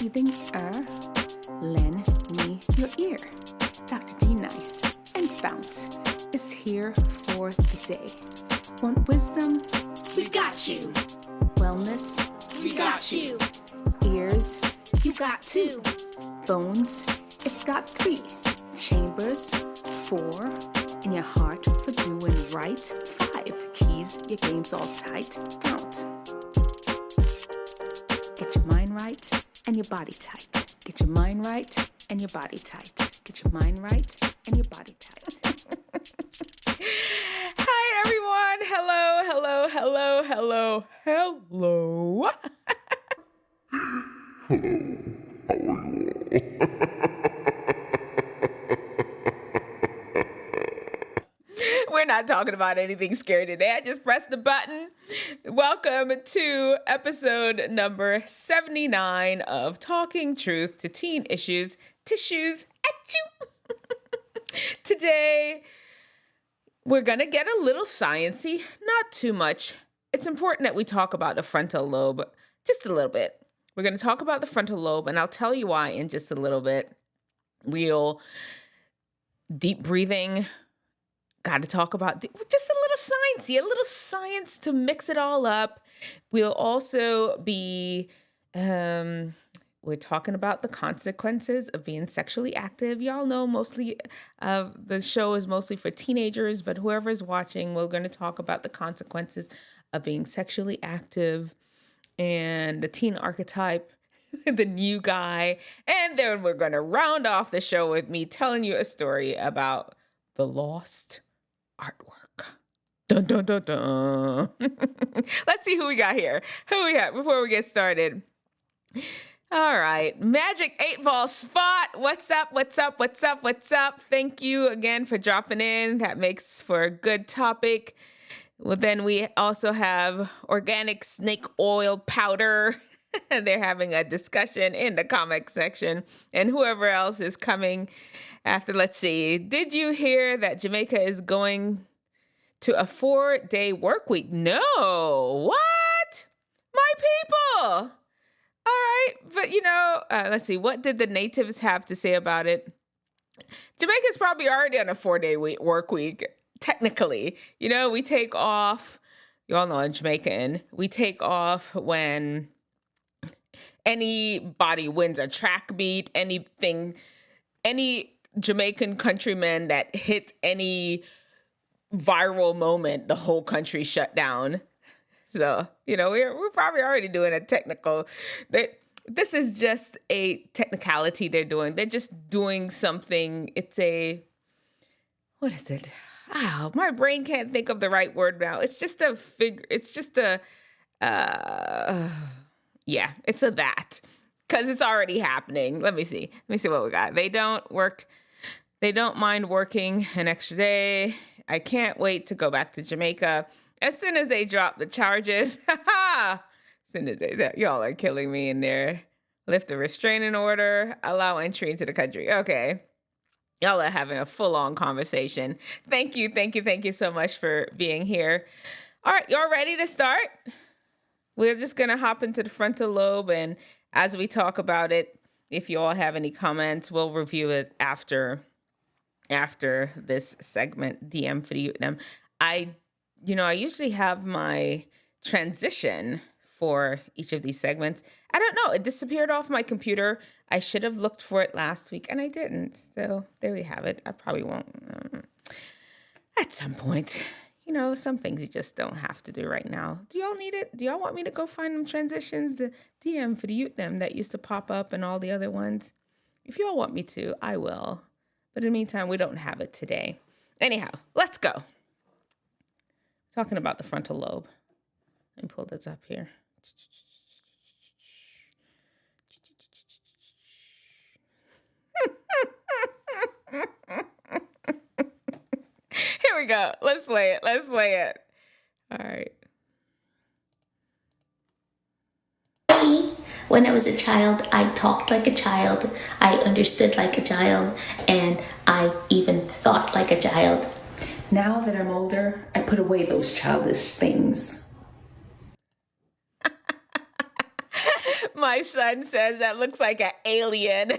breathing air, lend me your ear. Dr. D Nice and FOUNT is here for the day. Want wisdom? We've got you. Wellness? We got you. Ears? You got two. Phones? It's got 3. Chambers? 4. In your heart for doing right? 5. Keys, your game's all tight. FOUNT. Get your mind right and your body tight. Get your mind right and your body tight. Get your mind right and your body tight. Hi, everyone. Hello, hello, hello, hello, hello. We're not talking about anything scary today. I just pressed the button. Welcome to episode number 79 of Talking Truth to Teen Issues, Tissues at You. Today, we're going to get a little sciencey, not too much. It's important that we talk about the frontal lobe just a little bit. We're going to talk about the frontal lobe, and I'll tell you why in just a little bit. We'll deep breathing. Got to talk about just a little sciencey, a little science to mix it all up. We'll also be, we're talking about the consequences of being sexually active. Y'all know mostly the show is mostly for teenagers, but whoever's watching, we're going to talk about the consequences of being sexually active and the teen archetype, the new guy. And then we're going to round off the show with me telling you a story about the lost artwork. Dun, dun, dun, dun. Let's see who we got here. Who we got before we get started? All right. Magic 8-Ball Spot. What's up? What's up? What's up? What's up? Thank you again for dropping in. That makes for a good topic. Well, then we also have organic snake oil powder. They're having a discussion in the comment section. And whoever else is coming after, let's see. Did you hear that Jamaica is going to a 4-day work week? No. What? My people. All right. But, let's see. What did the natives have to say about it? Jamaica's probably already on a 4-day work week, technically. We take off. You all know I'm Jamaican. We take off when anybody wins a track meet, any Jamaican countryman that hit any viral moment, the whole country shut down. So, we're probably already doing a technical. This is just a technicality they're doing. They're just doing something. What is it? Oh, my brain can't think of the right word now. It's just a figure. It's just a, yeah, it's a that. Because it's already happening. Let me see what we got. They don't mind working an extra day. I can't wait to go back to Jamaica as soon as they drop the charges. As soon as y'all are killing me in there. Lift the restraining order. Allow entry into the country. Okay. Y'all are having a full-on conversation. Thank you so much for being here. All right, y'all ready to start? We're just going to hop into the frontal lobe, and as we talk about it, if you all have any comments, we'll review it after this segment, DM for the yute. I usually have my transition for each of these segments. I don't know. It disappeared off my computer. I should have looked for it last week, and I didn't. So there we have it. I probably won't. At some point. Some things you just don't have to do right now. Do y'all need it? Do y'all want me to go find them transitions, the DM for the yute that used to pop up and all the other ones? If y'all want me to, I will. But in the meantime, we don't have it today. Anyhow, let's go. Talking about the frontal lobe. Let me pull this up here. Here we go. Let's play it. All right. When I was a child, I talked like a child, I understood like a child, and I even thought like a child. Now that I'm older, I put away those childish things. My son says that looks like an alien.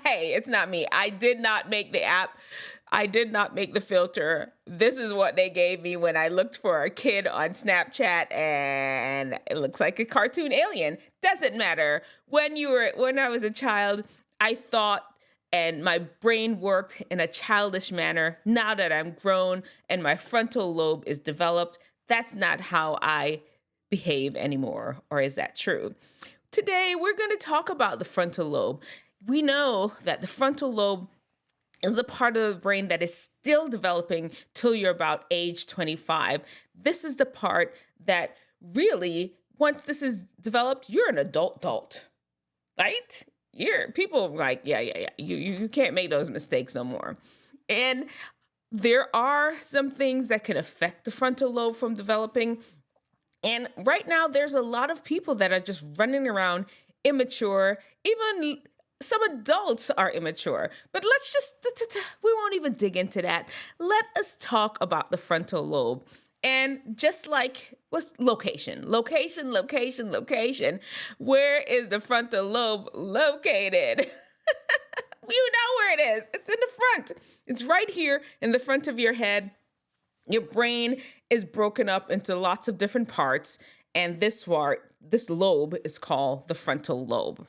Hey, it's not me. I did not make the app. I did not make the filter. This is what they gave me when I looked for a kid on Snapchat, and it looks like a cartoon alien. Doesn't matter. When I was a child, I thought and my brain worked in a childish manner. Now that I'm grown and my frontal lobe is developed, that's not how I behave anymore. Or is that true? Today, we're going to talk about the frontal lobe. We know that the frontal lobe is a part of the brain that is still developing till you're about age 25. This is the part that really, once this is developed, you're an adult, right? People are like, yeah. You can't make those mistakes no more. And there are some things that can affect the frontal lobe from developing. And right now, there's a lot of people that are just running around immature. Even some adults are immature. But let's just, we won't even dig into that. Let us talk about the frontal lobe. And just like, what's location? Location. Where is the frontal lobe located? You know where it is. It's in the front. It's right here in the front of your head. Your brain is broken up into lots of different parts, and this lobe is called the frontal lobe.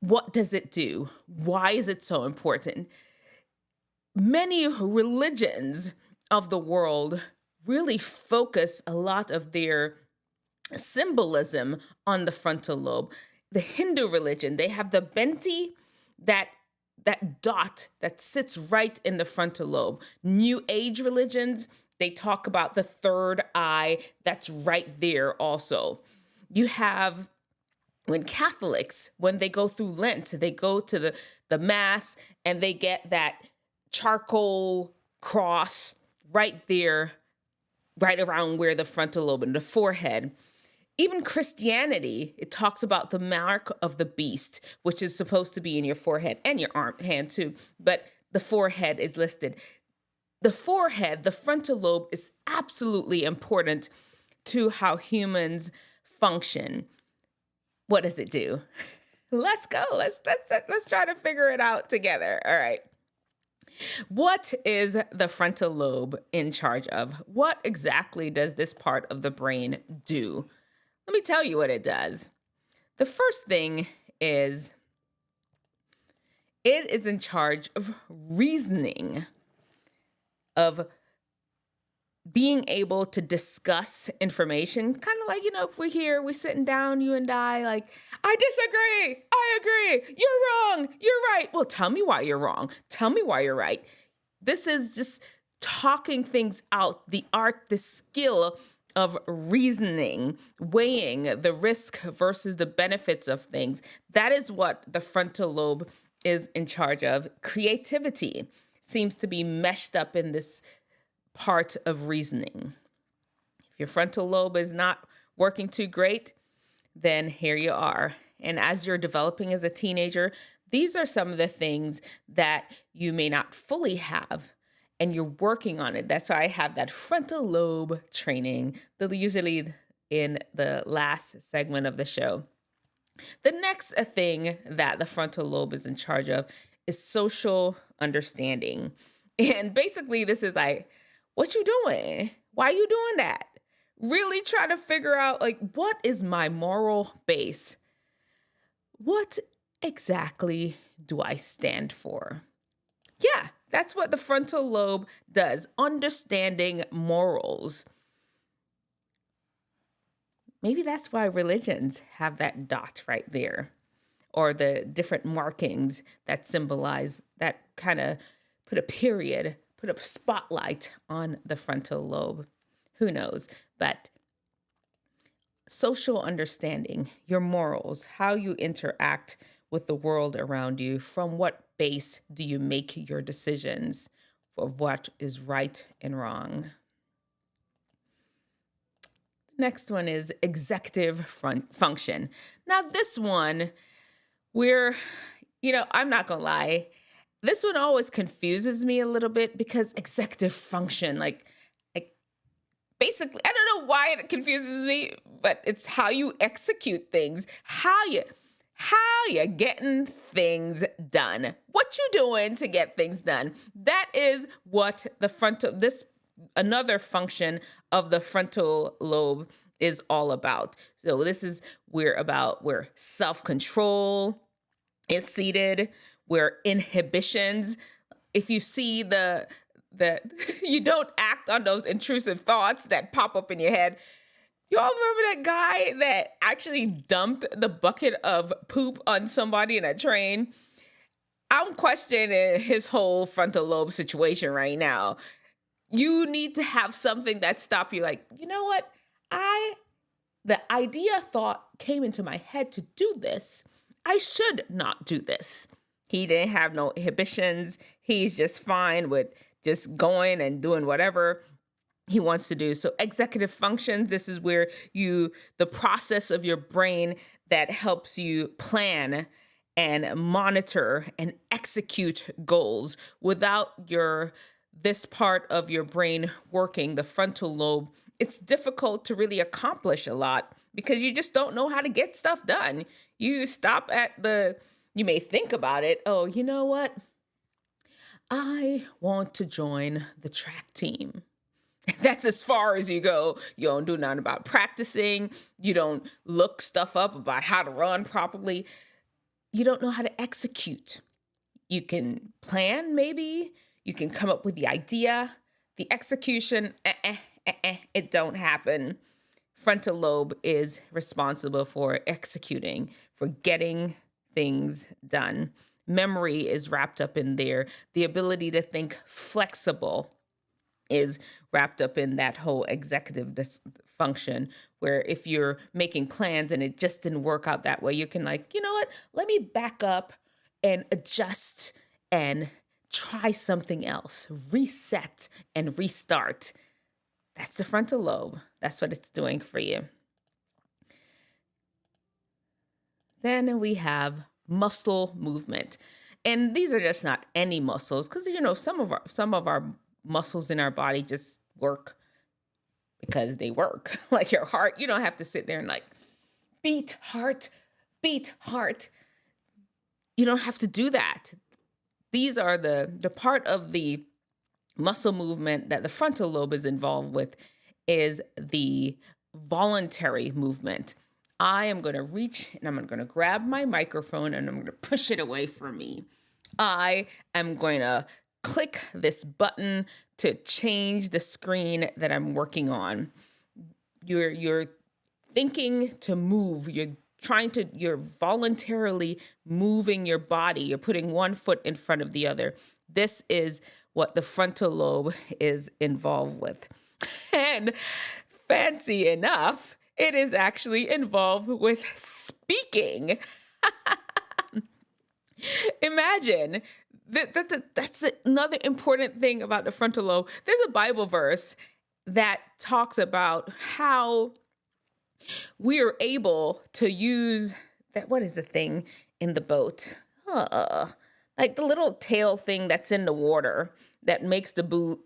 What does it do? Why is it so important? Many religions of the world really focus a lot of their symbolism on the frontal lobe. The Hindu religion, they have the benti, that dot that sits right in the frontal lobe. New Age religions, they talk about the third eye that's right there also. You have, when Catholics, when they go through Lent, they go to the Mass and they get that charcoal cross right there, right around where the frontal lobe and the forehead. Even Christianity, it talks about the mark of the beast, which is supposed to be in your forehead and your hand too, but the forehead is listed. The forehead, the frontal lobe, is absolutely important to how humans function. What does it do? Let's go. Let's try to figure it out together. All right. What is the frontal lobe in charge of? What exactly does this part of the brain do? Let me tell you what it does. The first thing is it is in charge of reasoning, of being able to discuss information, kind of like, if we're here, we're sitting down, you and I disagree, I agree, you're wrong, you're right. Well, tell me why you're wrong. Tell me why you're right. This is just talking things out, the art, the skill of reasoning, weighing the risk versus the benefits of things. That is what the frontal lobe is in charge of. Creativity seems to be meshed up in this part of reasoning. If your frontal lobe is not working too great, then here you are. And as you're developing as a teenager, these are some of the things that you may not fully have, and you're working on it. That's why I have that frontal lobe training, usually in the last segment of the show. The next thing that the frontal lobe is in charge of is social understanding. And basically, this is like, what you doing? Why are you doing that? Really try to figure out, what is my moral base? What exactly do I stand for? Yeah, that's what the frontal lobe does, understanding morals. Maybe that's why religions have that dot right there, or the different markings that symbolize, that kind of put a period, put a spotlight on the frontal lobe. Who knows? But social understanding, your morals, how you interact with the world around you, from what base do you make your decisions of what is right and wrong? Next one is executive function. Now this one, I'm not gonna lie, this one always confuses me a little bit, because executive function, basically, I don't know why it confuses me, but it's how you execute things, how you getting things done. What you doing to get things done? That is what another function of the frontal lobe is all about. So this is where self-control is seated, where inhibitions, if you see that you don't act on those intrusive thoughts that pop up in your head. You all remember that guy that actually dumped the bucket of poop on somebody in a train? I'm questioning his whole frontal lobe situation right now. You need to have something that stop you. Like, you know what? The thought came into my head to do this. I should not do this. He didn't have no inhibitions. He's just fine with just going and doing whatever he wants to do. So executive functions, this is where the process of your brain that helps you plan and monitor and execute goals without this part of your brain working, the frontal lobe, it's difficult to really accomplish a lot because you just don't know how to get stuff done. You may think about it. Oh, you know what? I want to join the track team. That's as far as you go. You don't do nothing about practicing. You don't look stuff up about how to run properly. You don't know how to execute. You can plan, maybe. You can come up with the idea. The execution, it don't happen. Frontal lobe is responsible for executing, for getting things done. Memory is wrapped up in there. The ability to think flexible is wrapped up in that whole executive function, where if you're making plans and it just didn't work out that way, you can you know what? Let me back up and adjust and try something else, reset and restart. That's the frontal lobe. That's what it's doing for you. Then we have muscle movement. And these are just not any muscles, because some of our muscles in our body just work because they work. Like your heart, you don't have to sit there and beat heart. You don't have to do that. These are the part of the muscle movement that the frontal lobe is involved with is the voluntary movement. I am going to reach and I'm going to grab my microphone and I'm going to push it away from me. I am going to click this button to change the screen that I'm working on. You're thinking to move. You're voluntarily moving your body. You're putting one foot in front of the other. This is what the frontal lobe is involved with. And fancy enough, it is actually involved with speaking. Imagine, that's another important thing about the frontal lobe. There's a Bible verse that talks about how we are able to use that. What is the thing in the boat? Like the little tail thing that's in the water that makes the boat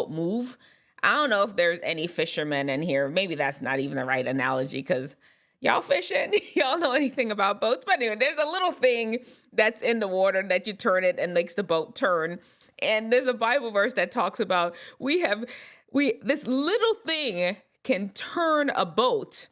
move. I don't know if there's any fishermen in here. Maybe that's not even the right analogy because y'all fishing, y'all know anything about boats. But anyway, there's a little thing that's in the water that you turn it and makes the boat turn. And there's a Bible verse that talks about this little thing can turn a boat.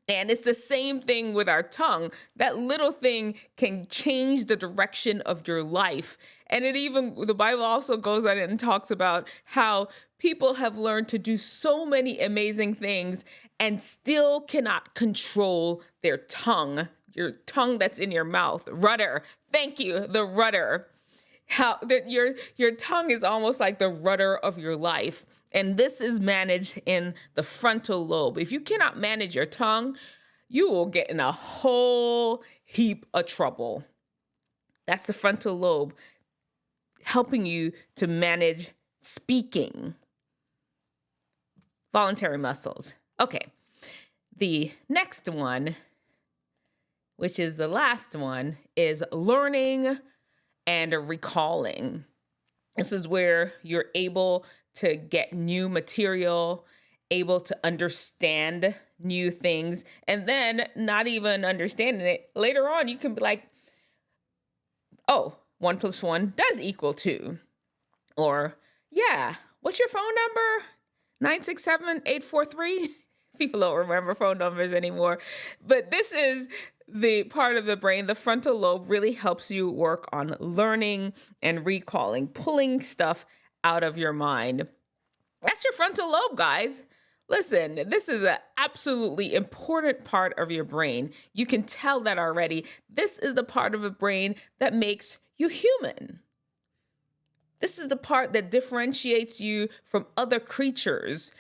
And it's the same thing with our tongue. That little thing can change the direction of your life. And the Bible also goes on and talks about how people have learned to do so many amazing things and still cannot control their tongue, your tongue that's in your mouth. Rudder. Thank you, the rudder. How your tongue is almost like the rudder of your life. And this is managed in the frontal lobe. If you cannot manage your tongue, you will get in a whole heap of trouble. That's the frontal lobe helping you to manage speaking. Voluntary muscles. Okay. The next one, which is the last one, is learning and recalling. This is where you're able to get new material, able to understand new things and then not even understanding it. Later on, you can be like, oh, 1 + 1 does equal 2. Or, yeah, what's your phone number? 967-843. People don't remember phone numbers anymore. But this is the part of the brain, the frontal lobe really helps you work on learning and recalling, pulling stuff out of your mind. That's your frontal lobe, guys. Listen, this is an absolutely important part of your brain. You can tell that already. This is the part of the brain that makes you human. This is the part that differentiates you from other creatures.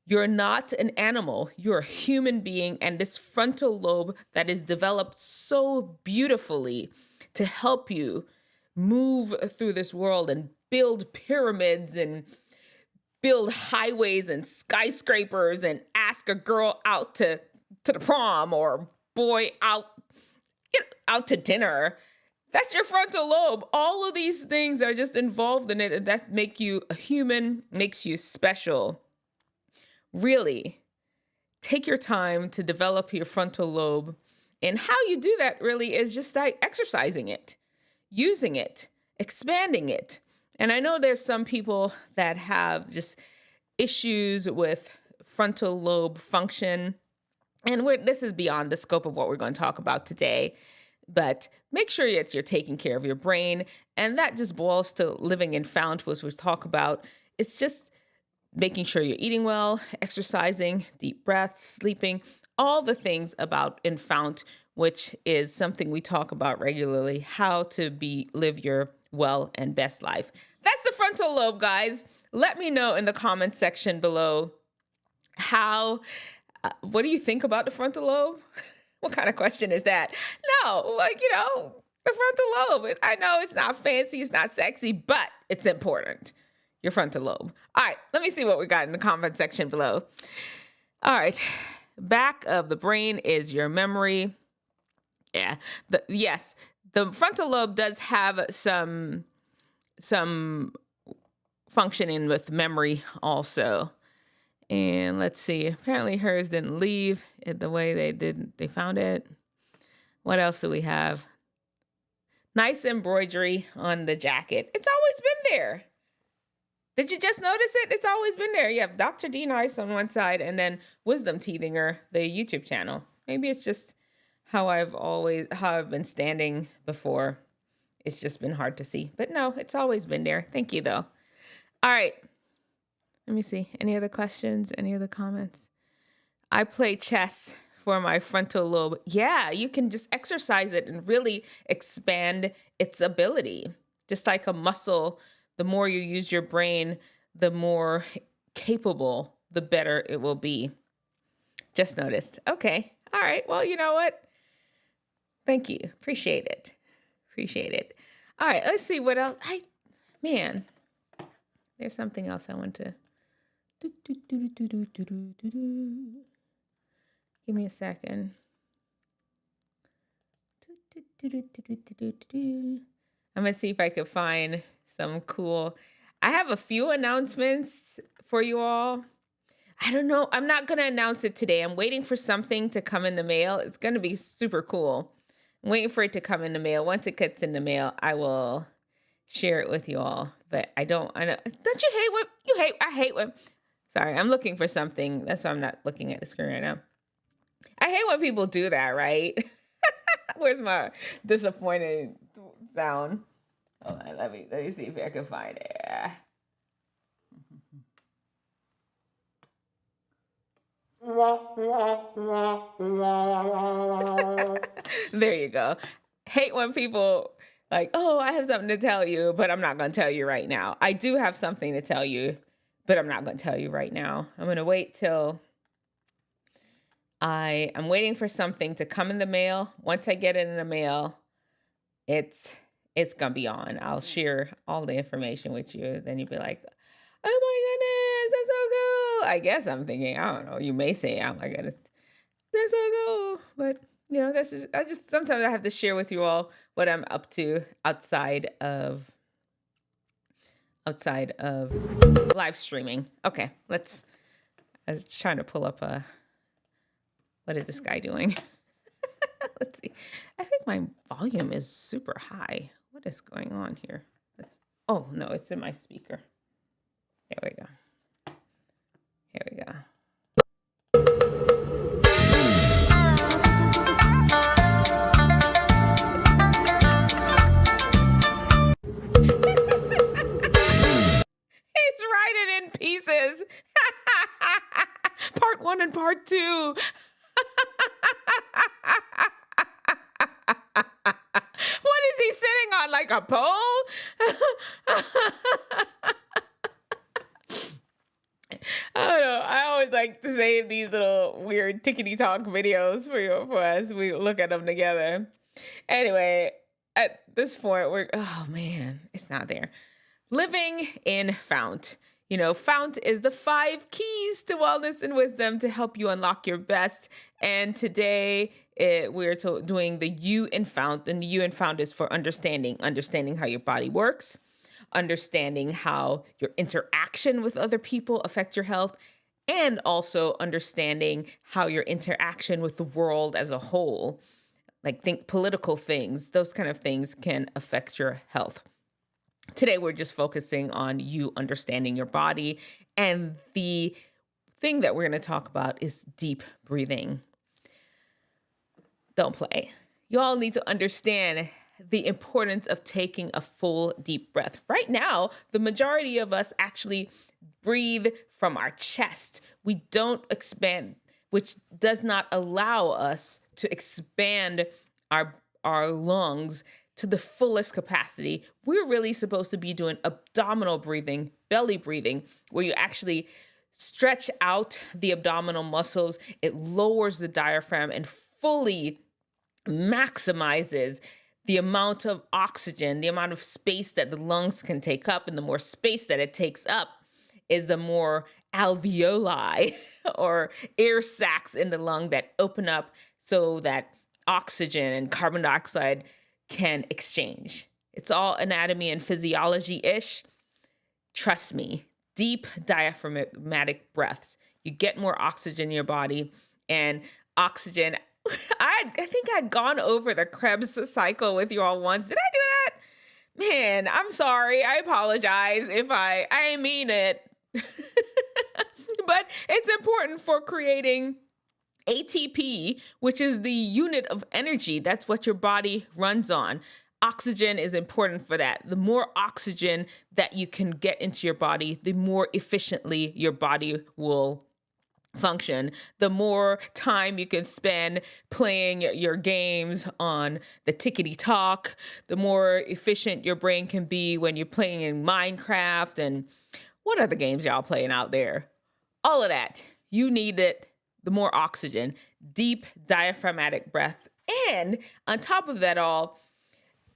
You're not an animal, you're a human being, and this frontal lobe that is developed so beautifully to help you move through this world and build pyramids and build highways and skyscrapers and ask a girl out to the prom or boy out to dinner. That's your frontal lobe. All of these things are just involved in it, and that make you a human, makes you special. Really, take your time to develop your frontal lobe. And how you do that really is just like exercising it, using it, expanding it. And I know there's some people that have just issues with frontal lobe function. And this is beyond the scope of what we're going to talk about today. But make sure that you're taking care of your brain. And that just boils to living in FOUNT, which we talk about. It's just making sure you're eating well, exercising, deep breaths, sleeping, all the things about in FOUNT, which is something we talk about regularly, how to live your well and best life. That's the frontal lobe, guys. Let me know in the comments section below what do you think about the frontal lobe? What kind of question is that? No, the frontal lobe. I know it's not fancy, it's not sexy, but it's important. Your frontal lobe. All right, let me see what we got in the comment section below. All right, back of the brain is your memory. Yeah, the frontal lobe does have some functioning with memory also. And let's see, apparently hers didn't leave it the way they found it. What else do we have? Nice embroidery on the jacket. It's always been there. Did you just notice it? It's always been there. You have Dr. D Nice on one side and then Wisdom Teethinger, the YouTube channel. Maybe it's just how I've been standing before. It's just been hard to see. But no, it's always been there. Thank you, though. All right. Let me see. Any other questions? Any other comments? I play chess for my frontal lobe. Yeah, you can just exercise it and really expand its ability. Just like a muscle, the more you use your brain, the more capable, the better it will be. Just noticed. Okay. All right. Well, you know what? Thank you. Appreciate it. All right. Let's see what else. There's something else I want to. Give me a second. I'm going to see if I could find some cool. I have a few announcements for you all. I don't know. I'm not going to announce it today. I'm waiting for something to come in the mail. It's going to be super cool. I'm waiting for it to come in the mail. Once it gets in the mail, I will share it with you all. But I know. Don't you hate I hate when. Sorry, I'm looking for something. That's why I'm not looking at the screen right now. I hate when people do that, right? Where's my disappointed sound? Hold on, let me see if I can find it. There you go. Hate when people like, oh, I have something to tell you, but I'm not going to tell you right now. I do have something to tell you, but I'm not going to tell you right now. I'm going to wait till I'm waiting for something to come in the mail. Once I get it in the mail, it's going to be on. I'll share all the information with you. Then you'll be like, oh my goodness, that's so cool. I guess I'm thinking, I don't know. You may say, oh my goodness, that's so cool. But, sometimes I have to share with you all what I'm up to outside of live streaming. Okay, I was trying to pull up What is this guy doing? Let's see. I think my volume is super high. What is going on here? Oh, no, it's in my speaker. There we go. Here we go. He's writing in pieces. Part 1 and part 2. What is he sitting on, like a pole? I don't know. I always like to save these little weird tickety talk videos for us. We look at them together. Anyway, at this point, oh man, it's not there. Living in FOUNT. You know, FOUNT is the 5 keys to wellness and wisdom to help you unlock your best. And today we're doing the U in FOUNT. And the U in FOUNT is for understanding how your body works, understanding how your interaction with other people affect your health, and also understanding how your interaction with the world as a whole, like think political things, those kind of things can affect your health. Today, we're just focusing on you understanding your body. And the thing that we're going to talk about is deep breathing. Don't play. You all need to understand the importance of taking a full deep breath. Right now, the majority of us actually breathe from our chest. We don't expand, which does not allow us to expand our lungs to the fullest capacity. We're really supposed to be doing abdominal breathing, belly breathing, where you actually stretch out the abdominal muscles. It lowers the diaphragm and fully maximizes the amount of oxygen, the amount of space that the lungs can take up. And the more space that it takes up is the more alveoli or air sacs in the lung that open up so that oxygen and carbon dioxide can exchange. It's all anatomy and physiology-ish. Trust me, deep diaphragmatic breaths. You get more oxygen in your body, and oxygen, I think I'd gone over the Krebs cycle with you all once. Did I do that? Man, I'm sorry. I apologize if I mean it. But it's important for creating ATP, which is the unit of energy. That's what your body runs on. Oxygen is important for that. The more oxygen that you can get into your body, the more efficiently your body will function. The more time you can spend playing your games on the tickety talk, the more efficient your brain can be when you're playing in Minecraft and what other games y'all playing out there. All of that. You need it. The more oxygen, deep diaphragmatic breath. And on top of that all,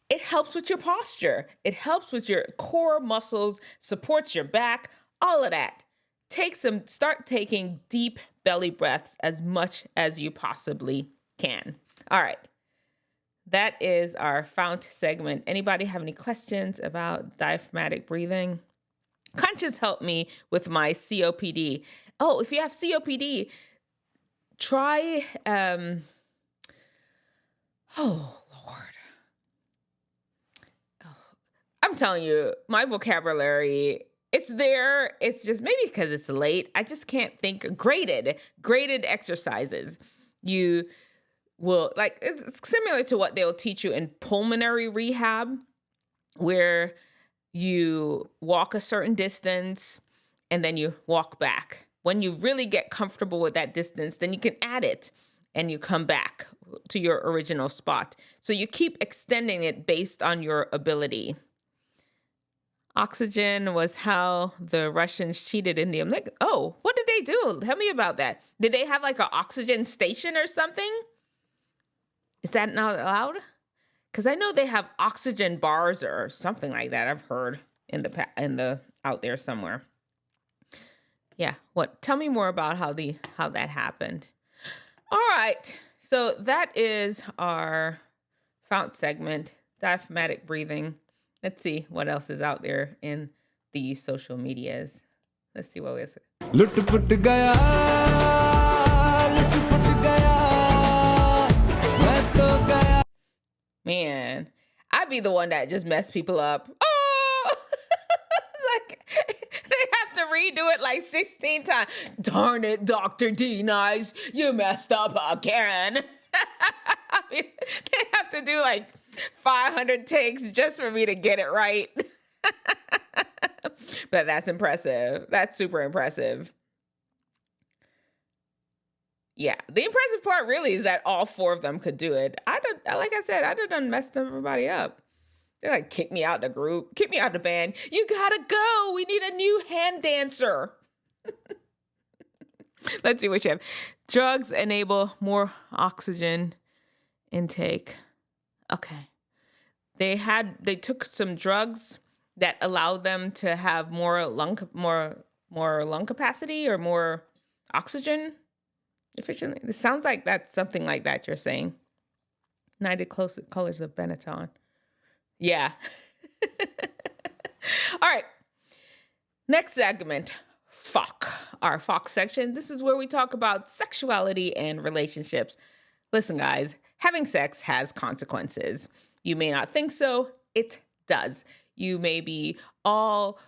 it helps with your posture. It helps with your core muscles, supports your back, all of that. Start taking deep belly breaths as much as you possibly can. All right. That is our FOUNT segment. Anybody have any questions about diaphragmatic breathing? Conscious helped me with my COPD. Oh, if you have COPD, try, oh, Lord. Oh, I'm telling you, my vocabulary, it's there. It's just maybe because it's late. I just can't think. Graded exercises. You will, like, it's similar to what they'll teach you in pulmonary rehab, where you walk a certain distance and then you walk back. When you really get comfortable with that distance, then you can add it and you come back to your original spot. So you keep extending it based on your ability. Oxygen was how the Russians cheated in the Olympics. Oh, what did they do? Tell me about that. Did they have like an oxygen station or something? Is that not allowed? Because I know they have oxygen bars or something like that. I've heard in the out there somewhere. Yeah. What? Tell me more about how that happened. All right. So that is our FOUNT segment, diaphragmatic breathing. Let's see what else is out there in the social medias. Let's see what is it. Man, I'd be the one that just messed people up. Oh, like they have to redo it like 16 times. Darn it, Dr. D Nice, you messed up again. I mean, they have to do like 500 takes just for me to get it right. But that's impressive. That's super impressive. Yeah, the impressive part really is that all four of them could do it. Like I said, I'd have done messed everybody up. They like kick me out the group, kick me out the band. You gotta go. We need a new hand dancer. Let's see what you have. Drugs enable more oxygen intake. Okay. They took some drugs that allowed them to have more lung capacity or more oxygen efficiently. It sounds like that's something like that you're saying. United Colors of Benetton. Yeah. All right. Next segment, FOCK. Our FOCK section. This is where we talk about sexuality and relationships. Listen, guys, having sex has consequences. You may not think so. It does. You may be all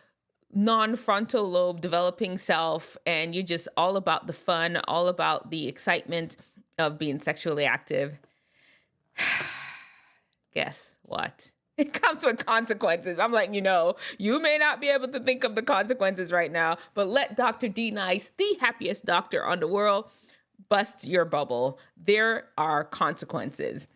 non-frontal lobe developing self, and you're just all about the fun, all about the excitement of being sexually active. Guess what? It comes with consequences. I'm letting you know. You may not be able to think of the consequences right now, but let Dr. D Nice, the happiest doctor on the world, bust your bubble. There are consequences.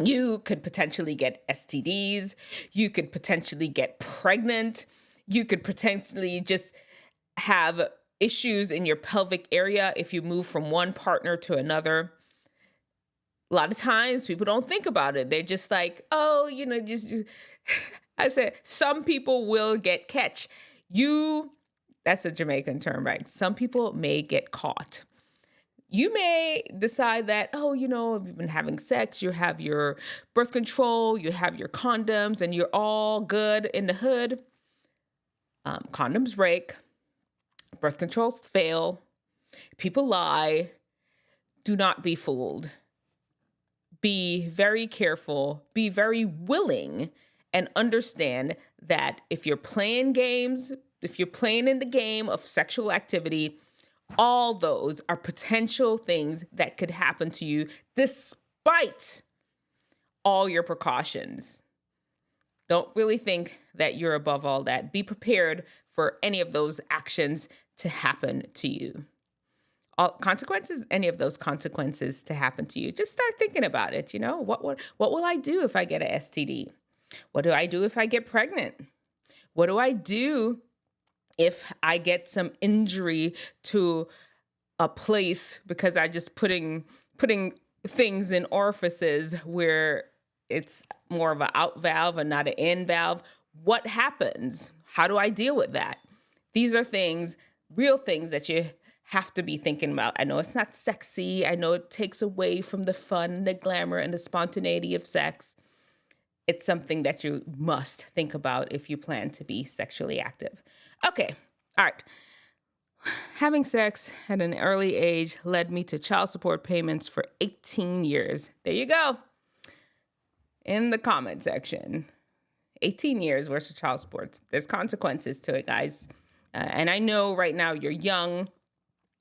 You could potentially get STDs. You could potentially get pregnant. You could potentially just have issues in your pelvic area if you move from one partner to another. A lot of times people don't think about it. They're just like, oh, just I said, some people will get catch. That's a Jamaican term, right? Some people may get caught. You may decide that, if you've been having sex, you have your birth control, you have your condoms, and you're all good in the hood. Condoms break. Birth controls fail. People lie. Do not be fooled. Be very careful. Be very willing and understand that if you're playing games, if you're playing in the game of sexual activity, all those are potential things that could happen to you despite all your precautions. Don't really think that you're above all that. Be prepared for any of those actions to happen to you. Any of those consequences to happen to you. Just start thinking about it. What will I do if I get an STD? What do I do if I get pregnant? What do I do if I get some injury to a place because I just putting things in orifices where it's more of an out valve and not an in valve? What happens? How do I deal with that? These are real things that you have to be thinking about. I know it's not sexy. I know it takes away from the fun, the glamour, and the spontaneity of sex. It's something that you must think about if you plan to be sexually active. Okay, all right. Having sex at an early age led me to child support payments for 18 years. There you go. In the comment section. 18 years worth of child support. There's consequences to it, guys. And I know right now you're young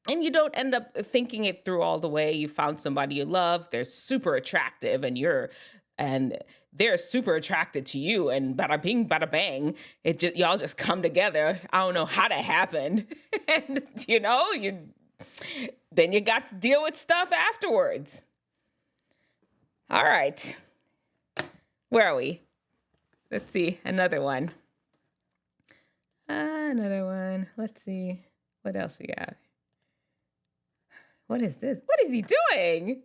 and you don't end up thinking it through all the way. You found somebody you love. They're super attractive and they're super attracted to you, and bada bing, bada bang. Y'all just come together. I don't know how that happened. And then you got to deal with stuff afterwards. All right. Where are we? Let's see. Another one. Let's see. What else we got? What is this? What is he doing?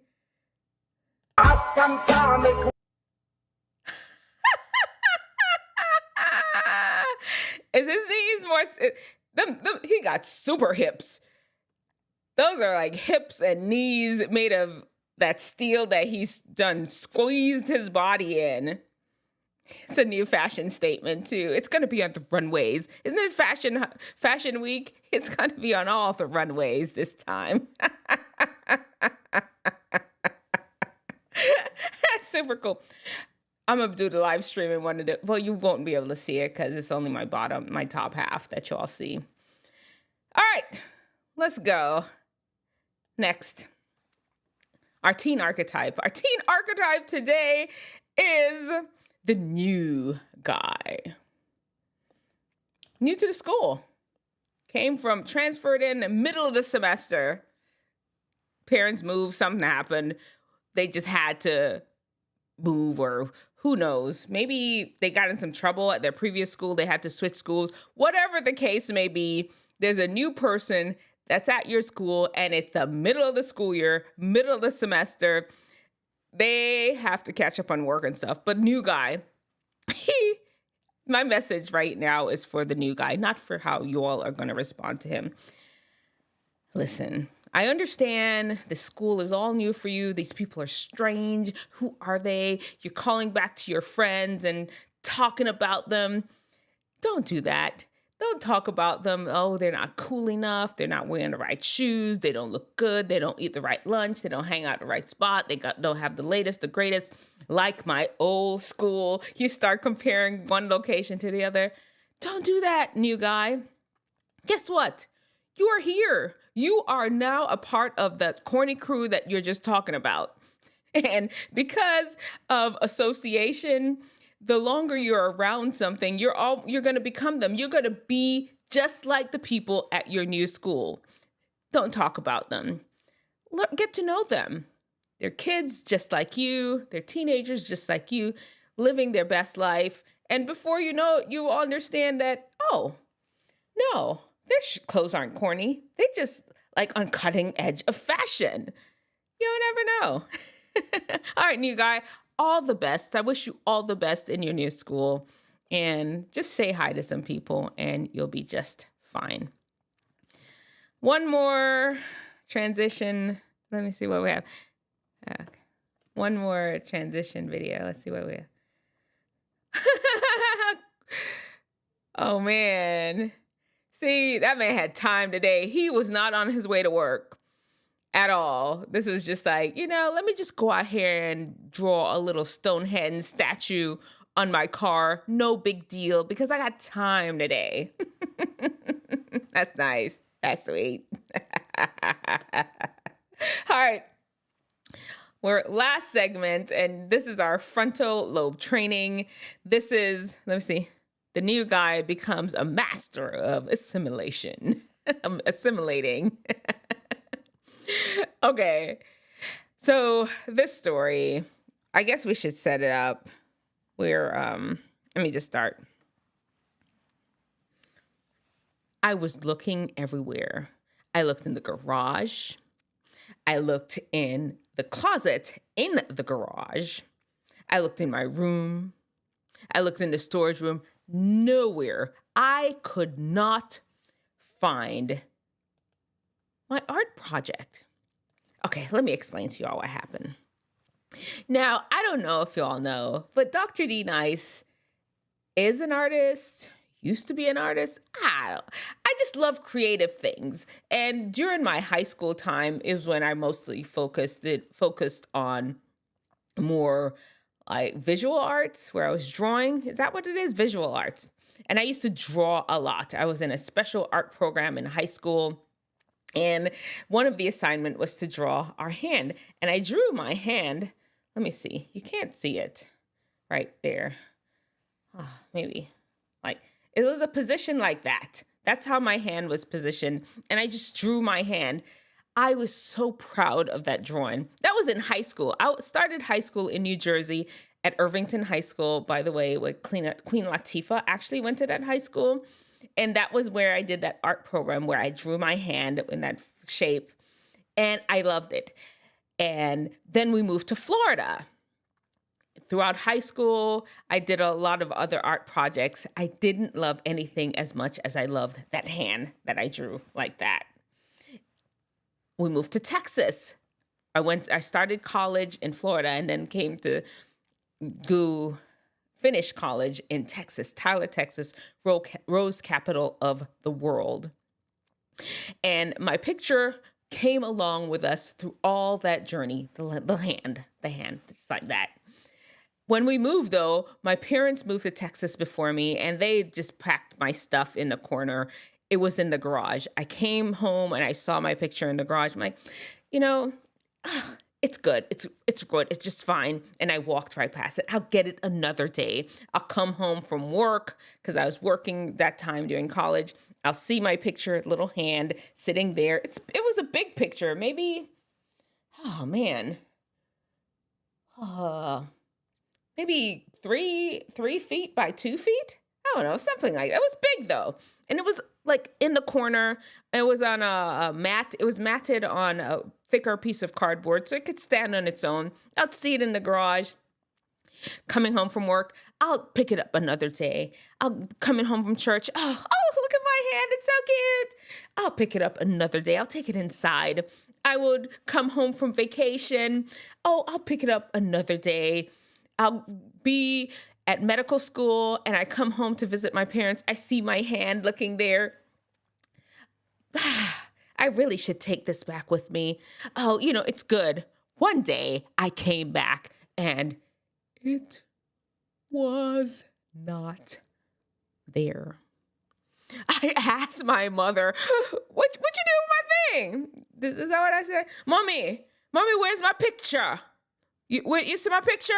Is his knees more? He got super hips. Those are like hips and knees made of that steel that he's done squeezed his body in. It's a new fashion statement too. It's going to be on the runways. Isn't it fashion week? It's going to be on all the runways this time. Super cool. I'm going to do the live stream in one of the, well, you won't be able to see it because it's only my top half that y'all see. All right, let's go. Next, our teen archetype. Our teen archetype today is the new guy. New to the school. Transferred in the middle of the semester. Parents moved, something happened. They just had to move, or who knows, maybe they got in some trouble at their previous school. They had to switch schools. Whatever the case may be, there's a new person that's at your school, and it's the middle of the school year, middle of the semester. They have to catch up on work and stuff. But new guy, my message right now is for the new guy, not for how you all are going to respond to him. Listen, I understand the school is all new for you. These people are strange. Who are they? You're calling back to your friends and talking about them. Don't do that. Don't talk about them. Oh, they're not cool enough. They're not wearing the right shoes. They don't look good. They don't eat the right lunch. They don't hang out the right spot. Don't have the latest, the greatest. Like my old school, you start comparing one location to the other. Don't do that, new guy. Guess what? You are here. You are now a part of that corny crew that you're just talking about. And because of association, the longer you're around something, you're going to become them. You're going to be just like the people at your new school. Don't talk about them. Get to know them. They're kids just like you. They're teenagers just like you, living their best life. And before you know it, you will understand that, oh, no, their clothes aren't corny. They just like on cutting edge of fashion. You'll never know. All right, new guy. All the best. I wish you all the best in your new school, and just say hi to some people and you'll be just fine. One more transition. Let me see what we have. One more transition video. Let's see what we have. Oh man. See, that man had time today. He was not on his way to work at all. This was just like, let me just go out here and draw a little Stonehenge statue on my car. No big deal, because I got time today. That's nice. That's sweet. All right. We're last segment, and this is our frontal lobe training. This is, let me see, the new guy becomes a master of assimilation. Assimilating. Okay, so this story, I guess we should set it up where, let me just start. I was looking everywhere. I looked in the garage. I looked in the closet in the garage. I looked in my room. I looked in the storage room. Nowhere. I could not find my art project. Okay, let me explain to y'all what happened. Now, I don't know if y'all know, but Dr. D Nice is an artist, used to be an artist. I just love creative things. And during my high school time is when I mostly focused on more like visual arts, where I was drawing. Is that what it is? Visual arts. And I used to draw a lot. I was in a special art program in high school. And one of the assignment was to draw our hand. And I drew my hand. Let me see. You can't see it right there. Oh, maybe like it was a position like that. That's how my hand was positioned. And I just drew my hand. I was so proud of that drawing. That was in high school. I started high school in New Jersey at Irvington High School, by the way, with Queen Latifah actually went to that high school. And that was where I did that art program where I drew my hand in that shape. And I loved it. And then we moved to Florida. Throughout high school, I did a lot of other art projects. I didn't love anything as much as I loved that hand that I drew like that. We moved to Texas. I started college in Florida and then came to finish college in Texas, Tyler, Texas, rose capital of the world. And my picture came along with us through all that journey, the hand, just like that. When we moved, though, my parents moved to Texas before me, and they just packed my stuff in the corner. It was in the garage. I came home and I saw my picture in the garage. I'm like, you know, it's good. It's good. It's just fine. And I walked right past it. I'll get it another day. I'll come home from work because I was working that time during college. I'll see my picture, little hand sitting there. It was a big picture. Maybe, oh man, maybe 3 feet by 2 feet. I don't know, something like that. It was big though. And it was like in the corner. It was on a mat. It was matted on a thicker piece of cardboard so it could stand on its own. I'd see it in the garage. Coming home from work, I'll pick it up another day. I'll coming home from church. Oh, look at my hand. It's so cute. I'll pick it up another day. I'll take it inside. I would come home from vacation. Oh, I'll pick it up another day. I'll be at medical school and I come home to visit my parents. I see my hand looking there. I really should take this back with me. Oh, it's good. One day I came back and it was not there. I asked my mother, what you do with my thing? Is that what I said? Mommy, where's my picture? You see my picture?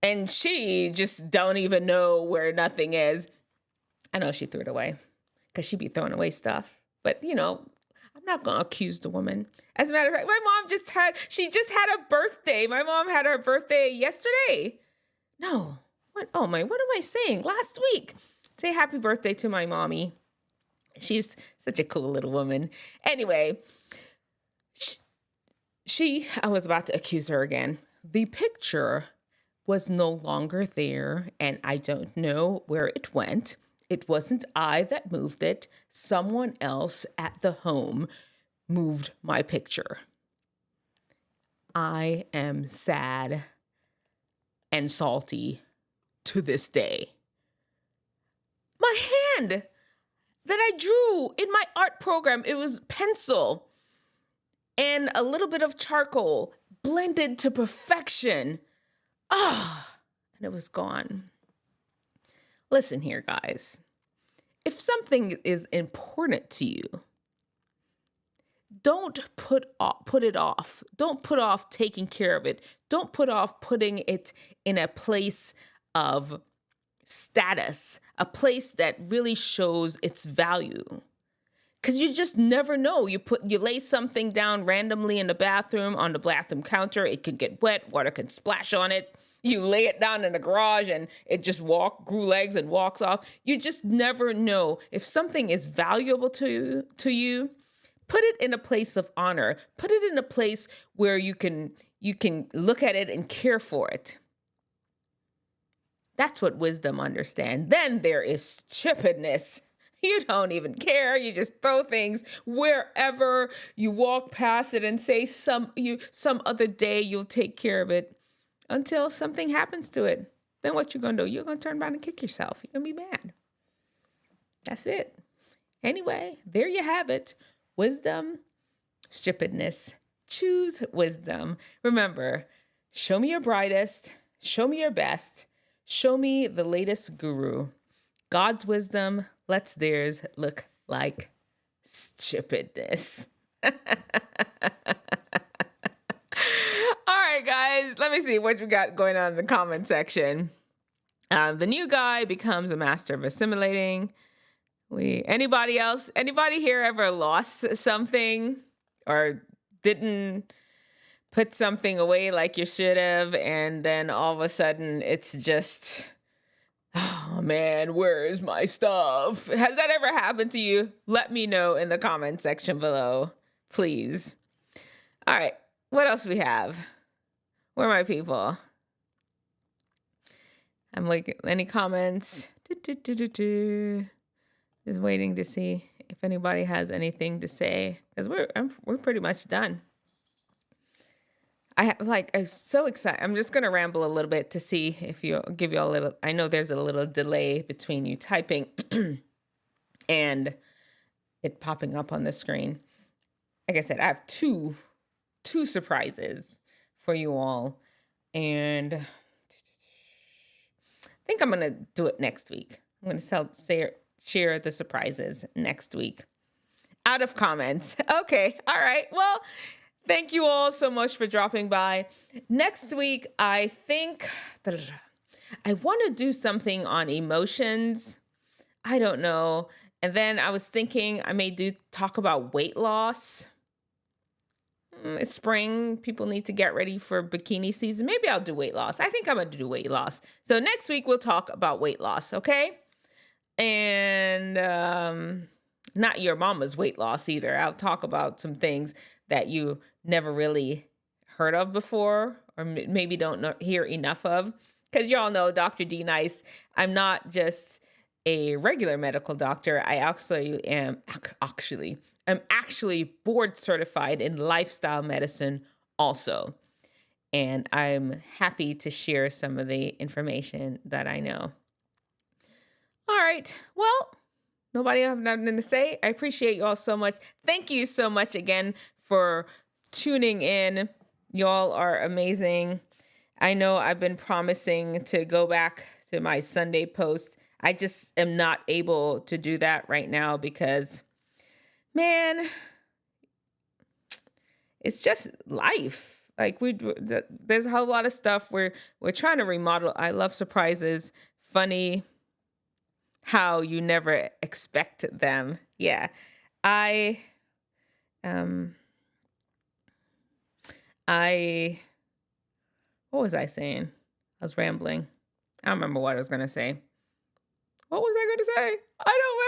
And she just don't even know where nothing is. I know she threw it away because she be throwing away stuff. But, I'm not going to accuse the woman. As a matter of fact, my mom just had a birthday. My mom had her birthday yesterday. No. What am I saying? Last week. Say happy birthday to my mommy. She's such a cool little woman. Anyway, I was about to accuse her again. The picture was no longer there, and I don't know where it went. It wasn't I that moved it. Someone else at the home moved my picture. I am sad and salty to this day. My hand that I drew in my art program, it was pencil and a little bit of charcoal blended to perfection. And it was gone. Listen here, guys. If something is important to you, don't put it off. Don't put off taking care of it. Don't put off putting it in a place of status, a place that really shows its value. Because you just never know. You lay something down randomly in the bathroom, on the bathroom counter. It could get wet. Water can splash on it. You lay it down in the garage and it just grew legs and walks off. You just never know. If something is valuable to you, put it in a place of honor. Put it in a place where you can look at it and care for it. That's what wisdom understands. Then there is stupidness. You don't even care. You just throw things wherever you walk past it and say some other day you'll take care of it until something happens to it. Then what you going to do? You're going to turn around and kick yourself. You're going to be mad. That's it. Anyway, there you have it. Wisdom, stupidness. Choose wisdom. Remember, show me your brightest. Show me your best. Show me the latest guru. God's wisdom lets theirs look like stupidness. All right, guys, let me see what you got going on in the comment section. The new guy becomes a master of assimilating. Anybody here ever lost something or didn't put something away like you should have, and then all of a sudden it's just, oh man, where is my stuff? Has that ever happened to you? Let me know in the comment section below, please. All right, what else we have? Where are my people? I'm like, any comments? Just waiting to see if anybody has anything to say, because we're pretty much done. I'm so excited. I'm just going to ramble a little bit to see if give you a little, I know there's a little delay between you typing and it popping up on the screen. Like I said, I have two surprises for you all. And think I'm going to do it next week. I'm going to share the surprises next week. Out of comments. Okay. All right. Well, thank you all so much for dropping by. Next week, I think I want to do something on emotions. I don't know. And then I was thinking I may talk about weight loss. It's spring. People need to get ready for bikini season. Maybe I'll do weight loss. I think I'm going to do weight loss. So next week we'll talk about weight loss, okay? And not your mama's weight loss either. I'll talk about some things that you never really heard of before or maybe don't hear enough of. Because y'all know Dr. D Nice, I'm not just a regular medical doctor. I am actually board certified in lifestyle medicine also. And I'm happy to share some of the information that I know. All right. Well, nobody have nothing to say. I appreciate you all so much. Thank you so much again for tuning in. Y'all are amazing. I know I've been promising to go back to my Sunday post. I just am not able to do that right now because, man, it's just life. Like there's a whole lot of stuff we're trying to remodel. I love surprises. Funny how you never expect them. Yeah, what was I saying? I was rambling. I don't remember what I was gonna say. What was I going to say? I don't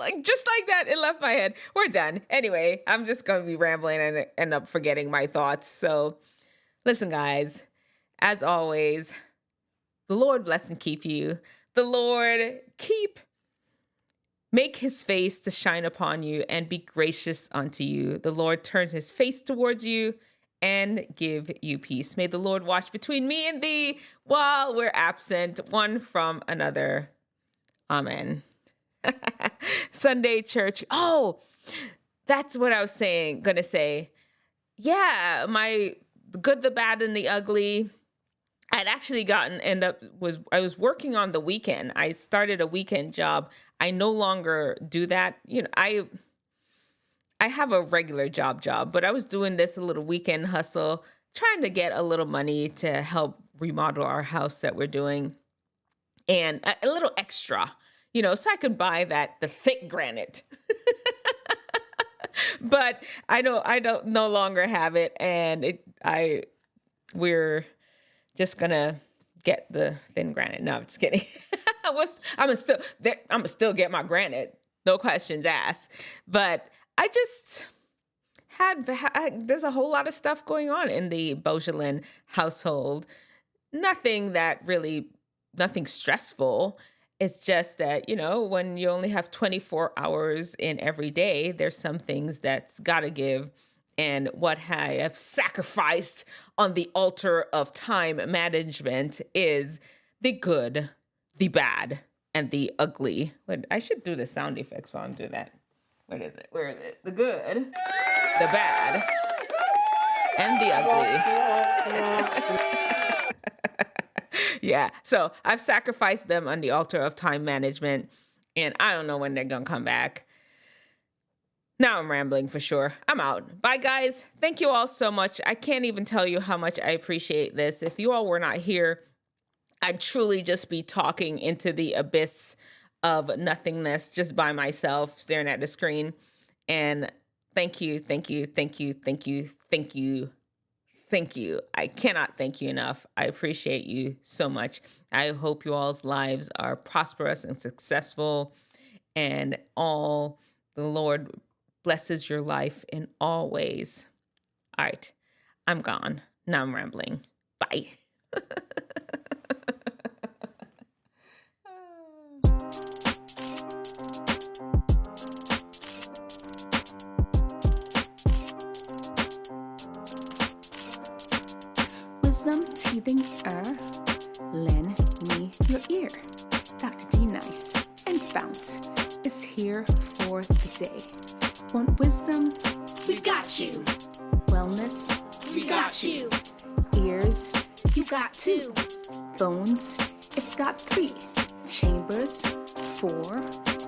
remember. Just like that, it left my head. We're done. Anyway, I'm just going to be rambling and end up forgetting my thoughts. So listen, guys, as always, the Lord bless and keep you. The Lord make his face to shine upon you and be gracious unto you. The Lord turns his face towards you and give you peace. May the Lord watch between me and thee while we're absent one from another. Amen. Sunday church. Oh, that's what I was gonna say. Yeah, my good, the bad, and the ugly. I'd actually I was working on the weekend. I started a weekend job. I no longer do that. You know, I have a regular job, but I was doing this a little weekend hustle, trying to get a little money to help remodel our house that we're doing. And a little extra, so I could buy the thick granite. But I don't no longer have it, and we're just gonna get the thin granite. No, I'm just kidding. I'm gonna still get my granite, no questions asked. But I just there's a whole lot of stuff going on in the Beaujolin household. Nothing stressful. It's just that, when you only have 24 hours in every day, there's some things that's got to give. And what I have sacrificed on the altar of time management is the good, the bad, and the ugly. But I should do the sound effects while I'm doing that. What is it? Where is it? The good, the bad, and the ugly. Yeah, so I've sacrificed them on the altar of time management, and I don't know when they're going to come back. Now I'm rambling for sure. I'm out. Bye, guys. Thank you all so much. I can't even tell you how much I appreciate this. If you all were not here, I'd truly just be talking into the abyss of nothingness just by myself, staring at the screen. And thank you, thank you, thank you, thank you, thank you. Thank you. I cannot thank you enough. I appreciate you so much. I hope you all's lives are prosperous and successful, and the Lord blesses your life in all ways. All right. I'm gone. Now I'm rambling. Bye. Wisdom teething lend me your ear. Dr. D Nice and FOUNT is here for the day. Want wisdom? We've got you. Wellness? We got you. Ears? You got two. Bones? It's It's got 3 chambers, 4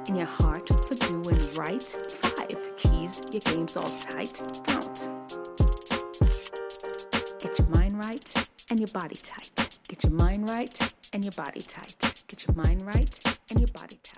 in your heart for doing right, 5 keys, your game's all tight, FOUNT. Get your mind right and your body tight. Get your mind right and your body tight. Get your mind right and your body tight.